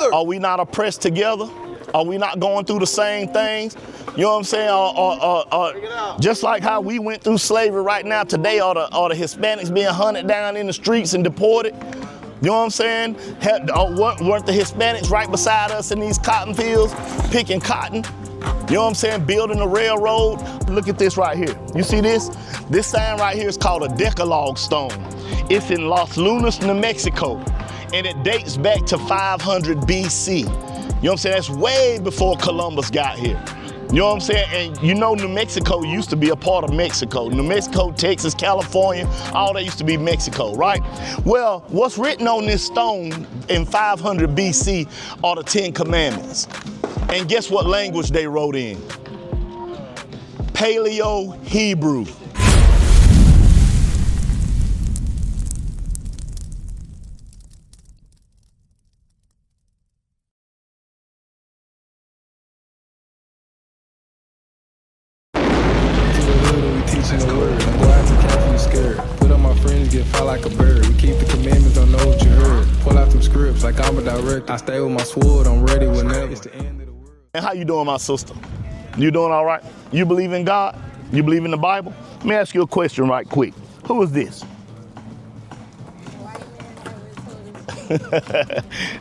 together? Are we not oppressed together? Are we not going through the same things? You know what I'm saying? Just like how we went through slavery right now today, are the Hispanics being hunted down in the streets and deported? You know what I'm saying? Weren't the Hispanics right beside us in these cotton fields, picking cotton? You know what I'm saying? Building a railroad. Look at this right here. You see this? This sign right here is called a Decalogue stone. It's in Los Lunas, New Mexico, and it dates back to 500 BC. You know what I'm saying? That's way before Columbus got here. You know what I'm saying? And you know New Mexico used to be a part of Mexico. New Mexico, Texas, California, all that used to be Mexico, right? Well, what's written on this stone in 500 BC are the 10 Commandments. And guess what language they wrote in? Paleo-Hebrew. Teaching the word, don't go after cat, you scared. Put up my friends, get fly like a bird. We keep the commandments, don't know what you heard. Pull out some scripts like I'm a director. I stay with my sword, I'm ready whenever. It's the end of the world. And how you doing, my sister? You doing all right? You believe in God? You believe in the Bible? Let me ask you a question right quick. Who is this?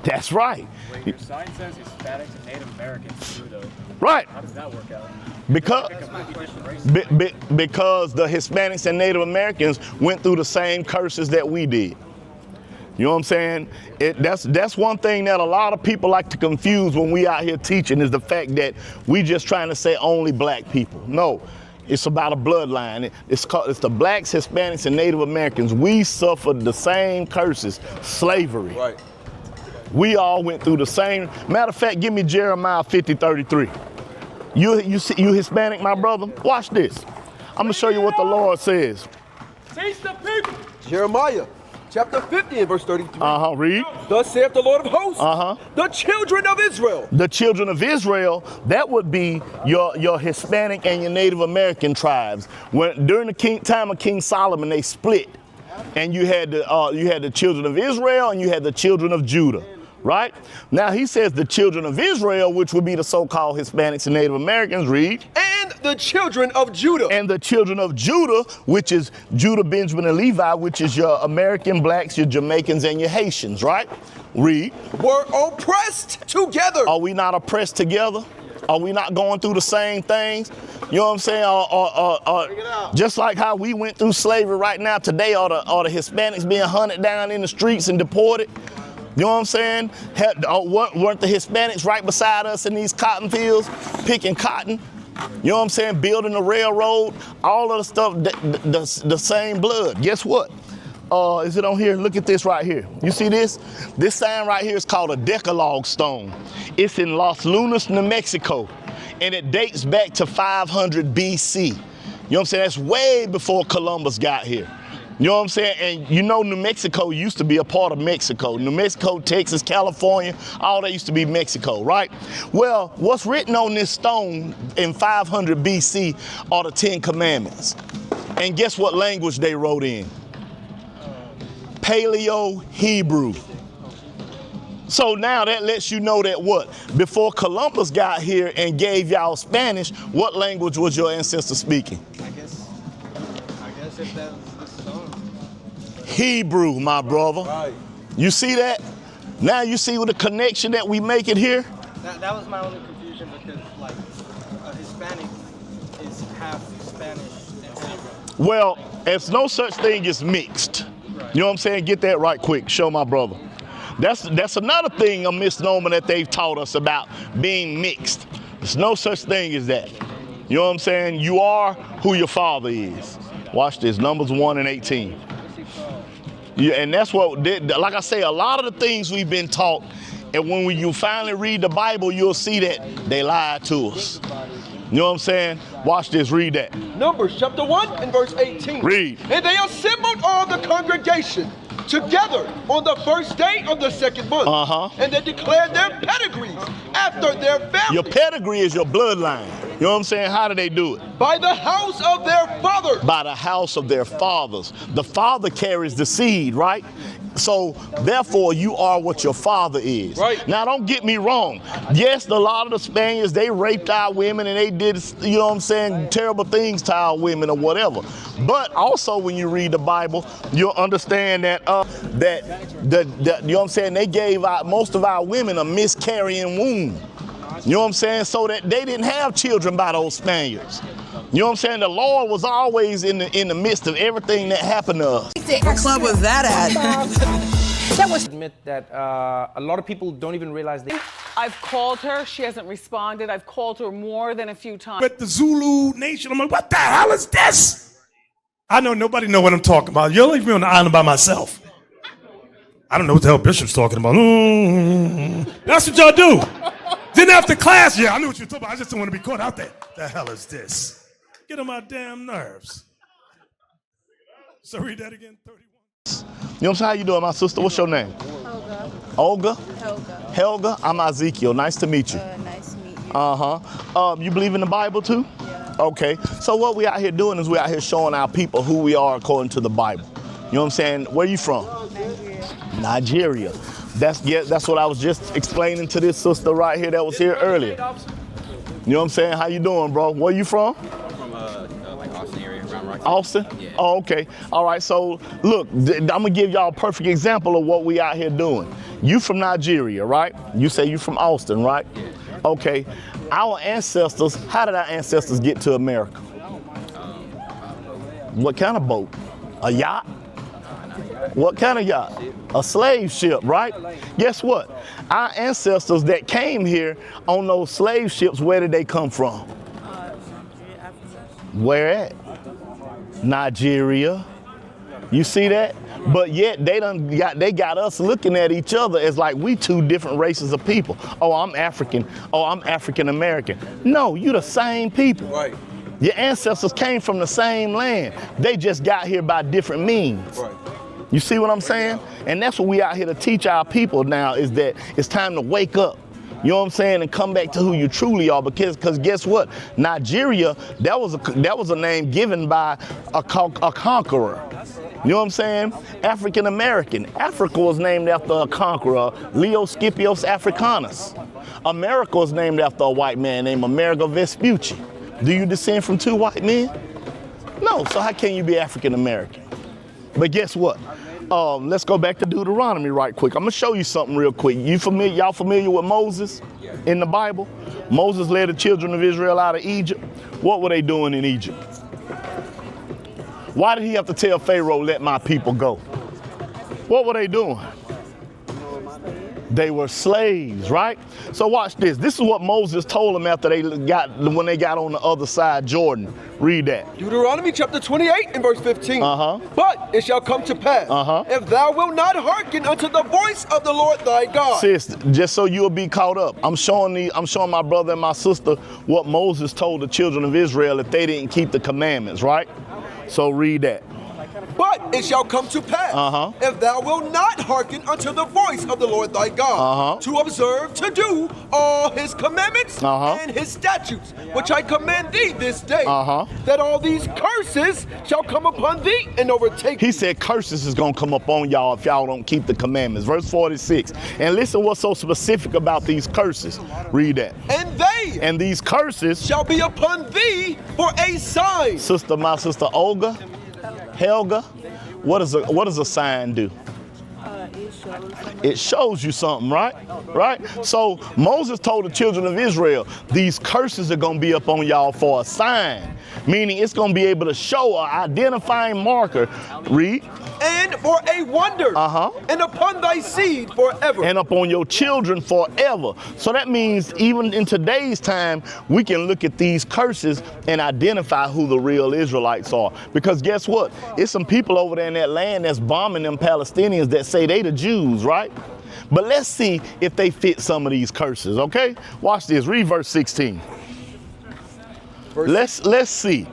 That's right. Wait, your sign says Hispanics and Native Americans too, though. Right. How does that work out? Because the Hispanics and Native Americans went through the same curses that we did. You know what I'm saying? That's one thing that a lot of people like to confuse when we out here teaching, is the fact that we just trying to say only black people. No, it's about a bloodline. It's the blacks, Hispanics, and Native Americans. We suffered the same curses, slavery. Right. We all went through the same. Matter of fact, give me Jeremiah 50:33. You Hispanic, my brother? Watch this. I'm gonna show you what the Lord says. Teach the people. Jeremiah chapter 50 and verse 33. Read. Thus saith the Lord of hosts, the children of Israel. The children of Israel, that would be your Hispanic and your Native American tribes. During the time of King Solomon, they split, and you had the children of Israel and you had the children of Judah. Right? Now he says the children of Israel, which would be the so-called Hispanics and Native Americans, read. And the children of Judah. And the children of Judah, which is Judah, Benjamin, and Levi, which is your American blacks, your Jamaicans, and your Haitians, right? Read. Were oppressed together. Are we not oppressed together? Are we not going through the same things? You know what I'm saying? Just like how we went through slavery right now today, are the Hispanics being hunted down in the streets and deported? You know what I'm saying? Weren't the Hispanics right beside us in these cotton fields, picking cotton? You know what I'm saying? Building a railroad, all of the stuff, the same blood. Guess what? Is it on here? Look at this right here. You see this? This sign right here is called a Decalogue stone. It's in Los Lunas, New Mexico, and it dates back to 500 BC. You know what I'm saying? That's way before Columbus got here. You know what I'm saying? And you know New Mexico used to be a part of Mexico. New Mexico, Texas, California, all that used to be Mexico, right? Well, what's written on this stone in 500 BC are the 10 Commandments. And guess what language they wrote in? Paleo-Hebrew. So now that lets you know that what? Before Columbus got here and gave y'all Spanish, what language was your ancestors speaking? I guess if that was the stone. Hebrew, my brother. Right. You see that? Now you see what the connection that we make it here? That was my only confusion, because like a Hispanic is half Spanish and half. Well, there's no such thing as mixed. Right. You know what I'm saying? Get that right quick. Show my brother. That's another thing, a misnomer that they've taught us about being mixed. There's no such thing as that. You know what I'm saying? You are who your father is. Watch this, Numbers 1:18. Yeah, and that's what, like I say, a lot of the things we've been taught, and when you finally read the Bible, you'll see that they lied to us. You know what I'm saying? Watch this, read that. Numbers chapter 1 and verse 18. Read. And they assembled all the congregation together on the first day of the second month. And they declared their pedigrees after their families. Your pedigree is your bloodline. You know what I'm saying? How do they do it? By the house of their fathers. By the house of their fathers. The father carries the seed, right? So therefore you are what your father is. Right. Now don't get me wrong. Yes, a lot of the Spaniards, they raped our women and they did, you know what I'm saying, terrible things to our women or whatever. But also when you read the Bible, you'll understand that you know what I'm saying, they gave most of our women a miscarrying womb. You know what I'm saying? So that they didn't have children by those Spaniards. You know what I'm saying? The Lord was always in the midst of everything that happened to us. What club was that at? That was admit that a lot of people don't even realize they. I've called her. She hasn't responded. I've called her more than a few times. With the Zulu Nation, I'm like, what the hell is this? I know nobody know what I'm talking about. You'll leave me on the island by myself. I don't know what the hell Bishop's talking about. That's what y'all do. Then after class, yeah, I knew what you were talking about. I just didn't want to be caught out there. The hell is this? Get on my damn nerves. So read that again, 31. You know what I'm saying? How you doing, my sister? What's your name? Helga. Olga? Helga. Helga? I'm Ezekiel. Nice to meet you. Nice to meet you. You believe in the Bible too? Yeah. Okay. So what we out here doing is we out here showing our people who we are according to the Bible. You know what I'm saying? Where you from? Nigeria. Nigeria. That's what I was just explaining to this sister right here that was here earlier. You know what I'm saying? How you doing, bro? Where you from? From like Austin area, around Rock. Austin? Yeah. Oh, okay. All right. So look, I'm gonna give y'all a perfect example of what we out here doing. You from Nigeria, right? You say you from Austin, right? Yeah. Okay. Our ancestors. How did our ancestors get to America? What kind of boat? A yacht? What kind of yacht? A slave ship, right? Guess what? Our ancestors that came here on those slave ships, where did they come from? Where at? Nigeria. You see that? But yet they got us looking at each other as like we two different races of people. Oh, I'm African. Oh, I'm African American. No, you the same people. Right. Your ancestors came from the same land. They just got here by different means. Right. You see what I'm saying? And that's what we out here to teach our people now, is that it's time to wake up. You know what I'm saying? And come back to who you truly are, because guess what? Nigeria, that was a name given by a conqueror. You know what I'm saying? African American. Africa was named after a conqueror, Leo Scipios Africanus. America was named after a white man named Amerigo Vespucci. Do you descend from two white men? No, so how can you be African American? But guess what? Let's go back to Deuteronomy right quick. I'm gonna show you something real quick. Y'all familiar with Moses in the Bible? Moses led the children of Israel out of Egypt. What were they doing in Egypt? Why did he have to tell Pharaoh, let my people go? What were they doing? They were slaves, right? So watch this. This is what Moses told them after when they got on the other side Jordan. Read that. Deuteronomy chapter 28 and verse 15. But it shall come to pass, if thou wilt not hearken unto the voice of the Lord thy God. Sis, just so you'll be caught up, I'm showing my brother and my sister what Moses told the children of Israel if they didn't keep the commandments, right? So read that. But it shall come to pass, if thou wilt not hearken unto the voice of the Lord thy God, to observe to do all his commandments and his statutes, which I command thee this day, that all these curses shall come upon thee and overtake thee. He said curses is going to come upon y'all if y'all don't keep the commandments. Verse 46. And listen what's so specific about these curses. Read that. And these curses shall be upon thee for a sign. My sister Olga, Helga, what does a sign do? It shows you something, right? Right? So Moses told the children of Israel, these curses are going to be up on y'all for a sign, meaning it's going to be able to show an identifying marker. Read. And for a wonder, and upon thy seed forever. And upon your children forever. So that means even in today's time, we can look at these curses and identify who the real Israelites are. Because guess what? It's some people over there in that land that's bombing them Palestinians that say they the Jews, right? But let's see if they fit some of these curses, okay? Watch this, read verse 16. Let's see.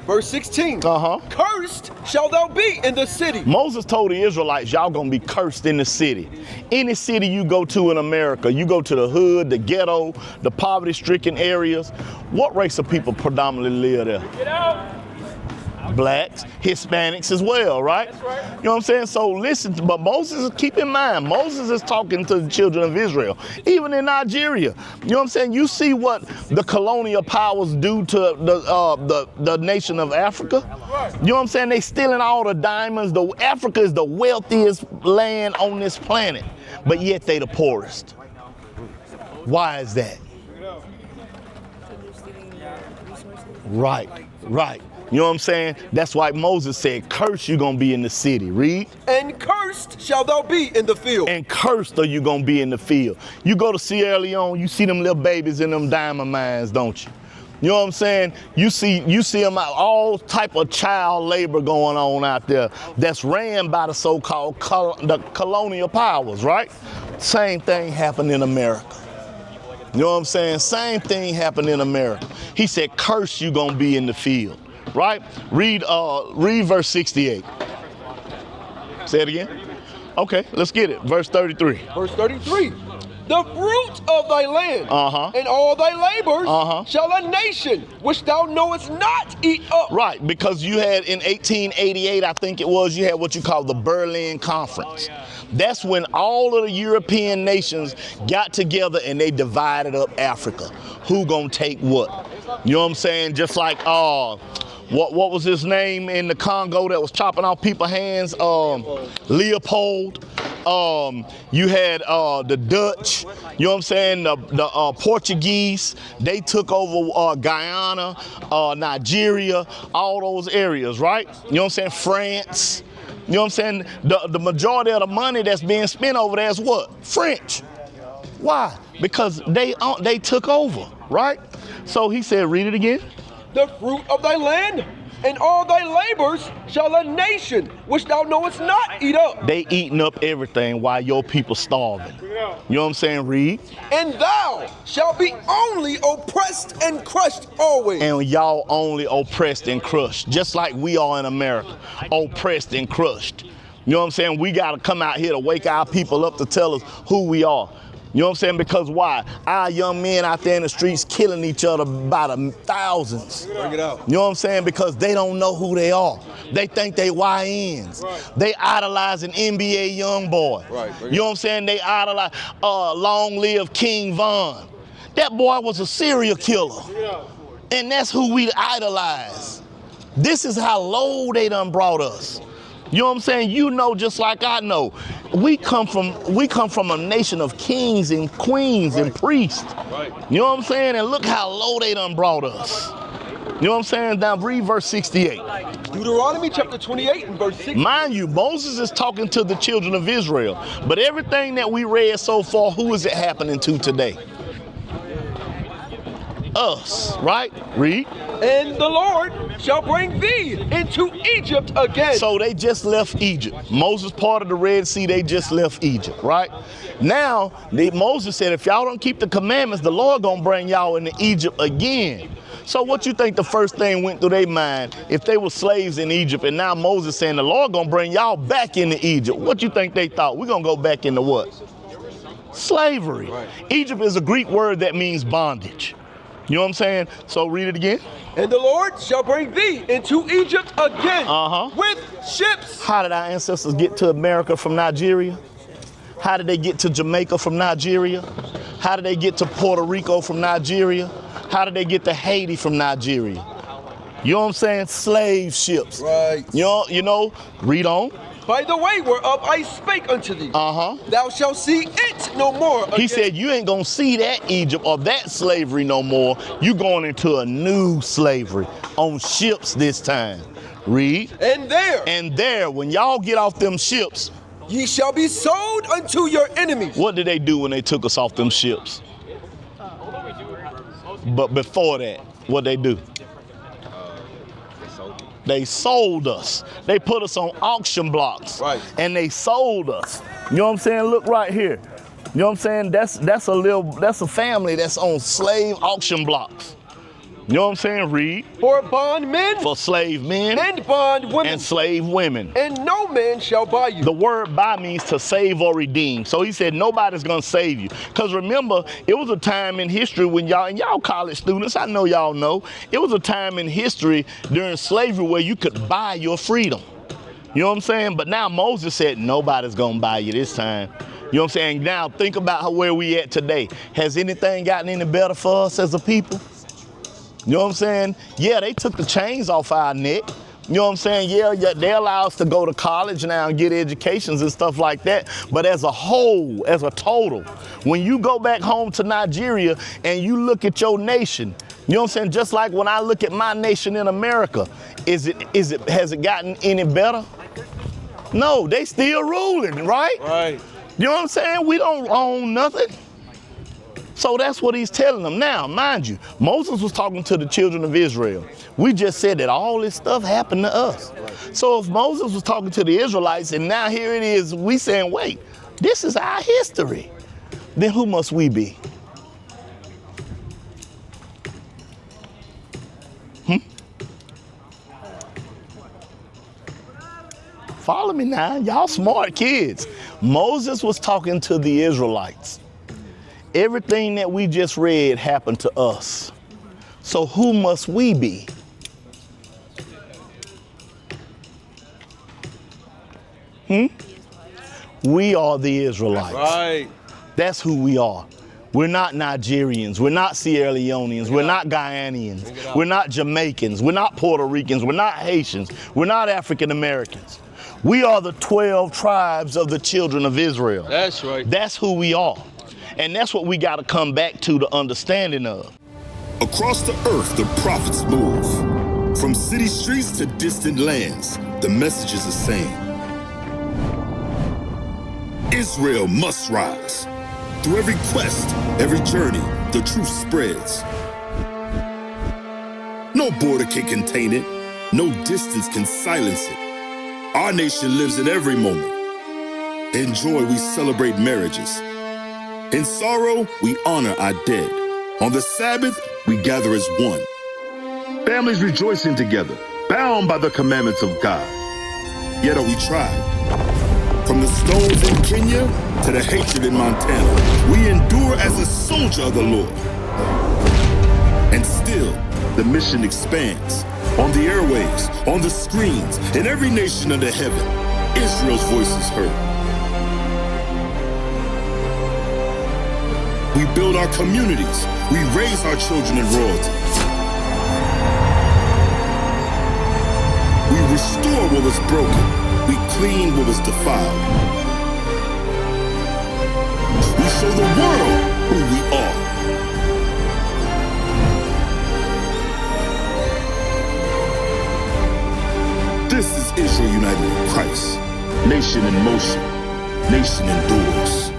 Verse 16. Cursed shall thou be in the city. Moses told the Israelites, y'all gonna be cursed in the city. Any city you go to in America, you go to the hood, the ghetto, the poverty-stricken areas. What race of people predominantly live there? blacks, Hispanics as well, right? You know what I'm saying? So listen, but Moses, keep in mind, Moses is talking to the children of Israel, even in Nigeria. You know what I'm saying? You see what the colonial powers do to the nation of Africa? You know what I'm saying? They stealing all the diamonds. Africa is the wealthiest land on this planet, but yet they the poorest. Why is that? Right, right. You know what I'm saying? That's why Moses said, cursed you gonna be in the city. Read. And cursed shall thou be in the field. And cursed are you gonna be in the field. You go to Sierra Leone, you see them little babies in them diamond mines, don't you? You know what I'm saying? You see them out, all type of child labor going on out there that's ran by the so-called the colonial powers, right? Same thing happened in America. You know what I'm saying? Same thing happened in America. He said, curse you gonna be in the field, right? Read verse 68. Say it again. Okay, let's get it. Verse 33. Verse 33. The fruit of thy land and all thy labors shall a nation which thou knowest not eat up. Right, because you had in 1888, I think it was, you had what you call the Berlin Conference. That's when all of the European nations got together and they divided up Africa. Who gonna take what? You know what I'm saying? Just like what was his name in the Congo that was chopping off people's hands? Leopold. You had the Dutch, you know what I'm saying, the Portuguese, they took over Guyana, Nigeria, all those areas, right? You know what I'm saying, France, you know what I'm saying, the majority of the money that's being spent over there is what? French. Why? Because they took over, right? So he said, read it again. The fruit of thy land and all thy labors shall a nation which thou knowest not eat up. They eating up everything while your people starving. You know what I'm saying? Read. And thou shalt be only oppressed and crushed always. And y'all only oppressed and crushed, just like we are in America, oppressed and crushed. You know what I'm saying? We got to come out here to wake our people up to tell us who we are. You know what I'm saying? Because why? Our young men out there in the streets killing each other by the thousands. Bring it out. You know what I'm saying? Because they don't know who they are. They think they YNs. Right. They idolize an NBA young boy. Right. You know what I'm saying? They idolize long live King Von. That boy was a serial killer. And that's who we idolize. This is how low they done brought us. You know what I'm saying? You know, just like I know, we come from a nation of kings and queens and priests. Right. You know what I'm saying? And look how low they done brought us. You know what I'm saying? Now read verse 68. Deuteronomy chapter 28 and verse 6. Mind you, Moses is talking to the children of Israel. But everything that we read so far, who is it happening to today? Us, right? Read. And the Lord shall bring thee into Egypt again. So they just left Egypt. Moses parted the Red Sea, they just left Egypt, right? Now, Moses said, if y'all don't keep the commandments, the Lord gonna bring y'all into Egypt again. So what you think the first thing went through their mind if they were slaves in Egypt and now Moses saying the Lord gonna bring y'all back into Egypt? What you think they thought? We're gonna go back into what? Slavery. Right. Egypt is a Greek word that means bondage. You know what I'm saying? So read it again. And the Lord shall bring thee into Egypt again with ships. How did our ancestors get to America from Nigeria? How did they get to Jamaica from Nigeria? How did they get to Puerto Rico from Nigeria? How did they get to Haiti from Nigeria? You know what I'm saying? Slave ships. Right. You know, read on. By the way whereof I spake unto thee, thou shalt see it no more again. He said, you ain't gonna see that Egypt or that slavery no more. You going into a new slavery on ships this time. Read. And there, when y'all get off them ships, ye shall be sold unto your enemies. What did they do when they took us off them ships? But before that, what they do? They sold us. They put us on auction blocks. Right. And they sold us. You know what I'm saying? Look right here. You know what I'm saying? That's a family that's on slave auction blocks. You know what I'm saying? Read. For bondmen, For slave men, and bondwomen, and slave women. and no man shall buy you. The word buy means to save or redeem. So he said nobody's gonna save you. Because remember, it was a time in history when y'all college students, I know y'all know, it was a time in history during slavery where you could buy your freedom. You know what I'm saying? But now Moses said nobody's gonna buy you this time. You know what I'm saying? Now think about where we at today. Has anything gotten any better for us as a people? You know what I'm saying? Yeah, they took the chains off our neck. You know what I'm saying? Yeah, they allow us to go to college now and get educations and stuff like that. But as a whole, as a total, when you go back home to Nigeria and you look at your nation, you know what I'm saying? Just like when I look at my nation in America, has it gotten any better? No, they still ruling, right? Right. You know what I'm saying? We don't own nothing. So that's what he's telling them. Now, mind you, Moses was talking to the children of Israel. We just said that all this stuff happened to us. So if Moses was talking to the Israelites and now here it is, we saying, wait, this is our history. Then who must we be? Follow me now, y'all smart kids. Moses was talking to the Israelites. Everything that we just read happened to us. So who must we be? We are the Israelites. Right. That's who we are. We're not Nigerians. We're not Sierra Leoneans. We're not Guyanians. We're not Jamaicans. We're not Puerto Ricans. We're not Haitians. We're not African Americans. We are the 12 tribes of the children of Israel. That's right. That's who we are. And that's what we got to come back to the understanding of. Across the earth, the prophets move. From city streets to distant lands, the message is the same. Israel must rise. Through every quest, every journey, the truth spreads. No border can contain it. No distance can silence it. Our nation lives in every moment. In joy, we celebrate marriages. In sorrow, we honor our dead. On the Sabbath, we gather as one. Families rejoicing together, bound by the commandments of God. Yet are we tried. From the stones in Kenya to the hatred in Montana, we endure as a soldier of the Lord. And still, the mission expands. On the airwaves, on the screens, in every nation under heaven, Israel's voice is heard. We build our communities. We raise our children in royalty. We restore what was broken. We clean what was defiled. We show the world who we are. This is Israel united in Christ. Nation in motion. Nation endures.